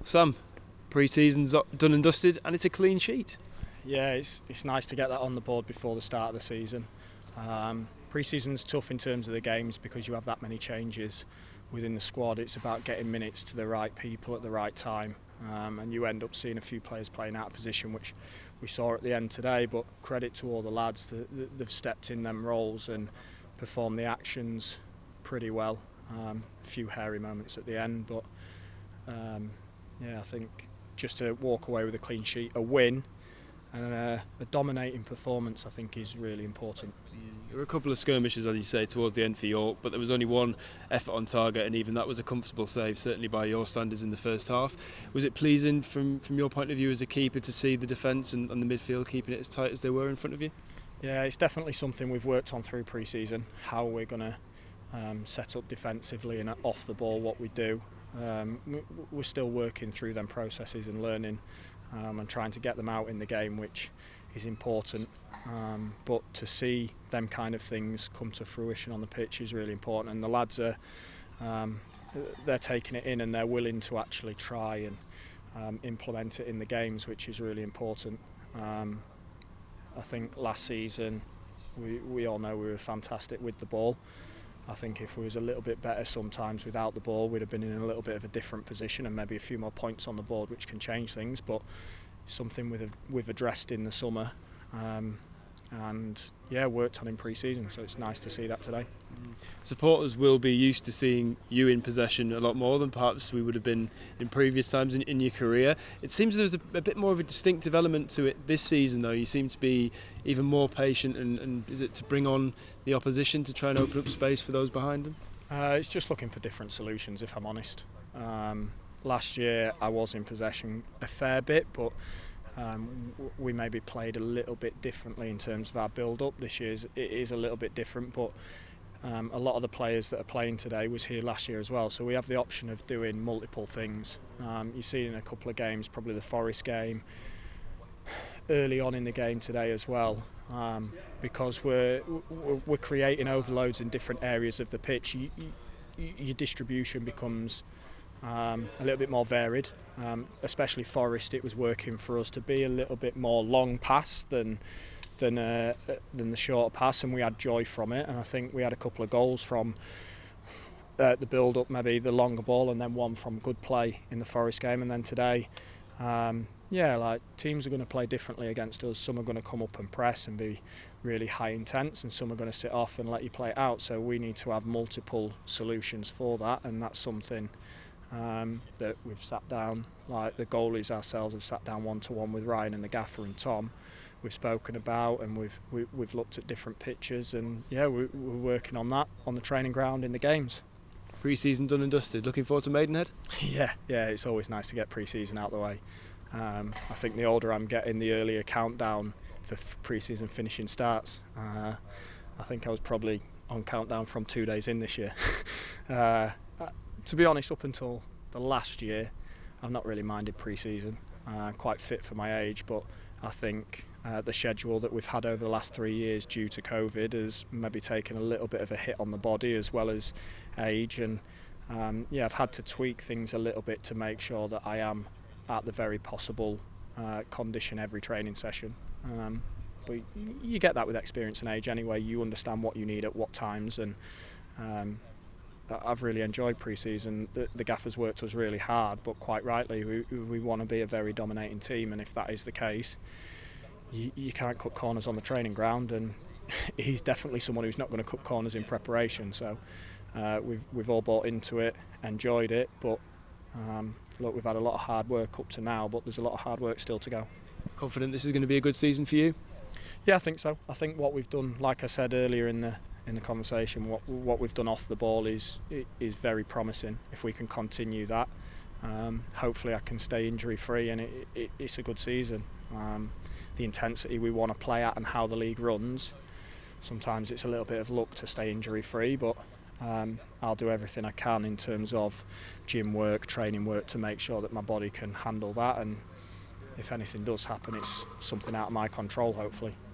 Sam, pre-season's done and dusted and it's a clean sheet. Yeah, it's nice to get that on the board before the start of the season. Pre-season's tough in terms of the games because you have that many changes within the squad. It's about getting minutes to the right people at the right time, and you end up seeing a few players playing out of position, which we saw at the end today. But credit to all the lads that they've stepped in them roles and performed the actions pretty well. A few hairy moments at the end, but yeah, I think just to walk away with a clean sheet, a win and a dominating performance, I think is really important. There were a couple of skirmishes, as you say, towards the end for York, but there was only one effort on target, and even that was a comfortable save, certainly by your standards in the first half. Was it pleasing from your point of view as a keeper to see the defence and the midfield keeping it as tight as they were in front of you? Yeah, it's definitely something we've worked on through pre-season, how we're going to set up defensively and off the ball what we do. We're still working through them processes and learning and trying to get them out in the game, which is important. But to see them kind of things come to fruition on the pitch is really important, and the lads are they're taking it in and they're willing to actually try and implement it in the games, which is really important. I think last season we all know we were fantastic with the ball. I think if we was a little bit better sometimes without the ball, we'd have been in a little bit of a different position and maybe a few more points on the board, which can change things. But something we've addressed in the summer, and yeah, worked on in pre-season. So it's nice to see that today. Supporters will be used to seeing you in possession a lot more than perhaps we would have been in previous times in your career. It seems there's a bit more of a distinctive element to it this season, though. You seem to be even more patient, and is it to bring on the opposition to try and open up space for those behind them? It's just looking for different solutions, if I'm honest. Last year I was in possession a fair bit, but we maybe played a little bit differently in terms of our build-up. This year it is a little bit different, but a lot of the players that are playing today was here last year as well, so we have the option of doing multiple things. You see in a couple of games, probably the Forest game, early on in the game today as well, because we're creating overloads in different areas of the pitch. Your distribution becomes a little bit more varied, especially Forest. It was working for us to be a little bit more long pass than the short pass, and we had joy from it. And I think we had a couple of goals from the build-up, maybe the longer ball, and then one from good play in the Forest game. And then today, like teams are going to play differently against us. Some are going to come up and press and be really high intense, and some are going to sit off and let you play it out. So we need to have multiple solutions for that, and that's something that we've sat down, like the goalies ourselves have sat down one-to-one with Ryan and the gaffer and Tom. We've spoken about, and we've looked at different pitches, and yeah, we're working on that on the training ground in the games. Pre-season done and dusted. Looking forward to Maidenhead? Yeah, it's always nice to get pre-season out of the way. I think the older I'm getting, the earlier countdown for pre-season finishing starts. I think I was probably on countdown from 2 days in this year. To be honest, up until the last year, I've not really minded pre-season. Quite fit for my age, but I think the schedule that we've had over the last 3 years due to COVID has maybe taken a little bit of a hit on the body as well as age, and I've had to tweak things a little bit to make sure that I am at the very possible condition every training session. But you get that with experience and age anyway. You understand what you need at what times, and I've really enjoyed pre-season. The gaffers worked us really hard, but quite rightly, we want to be a very dominating team, and if that is the case, you can't cut corners on the training ground, and he's definitely someone who's not going to cut corners in preparation. So we've all bought into it, enjoyed it, but look, we've had a lot of hard work up to now, but there's a lot of hard work still to go. Confident this is going to be a good season for you? Yeah, I think so. I think what we've done, like I said earlier in the conversation, what we've done off the ball is very promising. If we can continue that, hopefully I can stay injury free, and it's a good season. The intensity we want to play at and how the league runs, sometimes it's a little bit of luck to stay injury free, but I'll do everything I can in terms of gym work, training work, to make sure that my body can handle that, and if anything does happen, it's something out of my control, hopefully.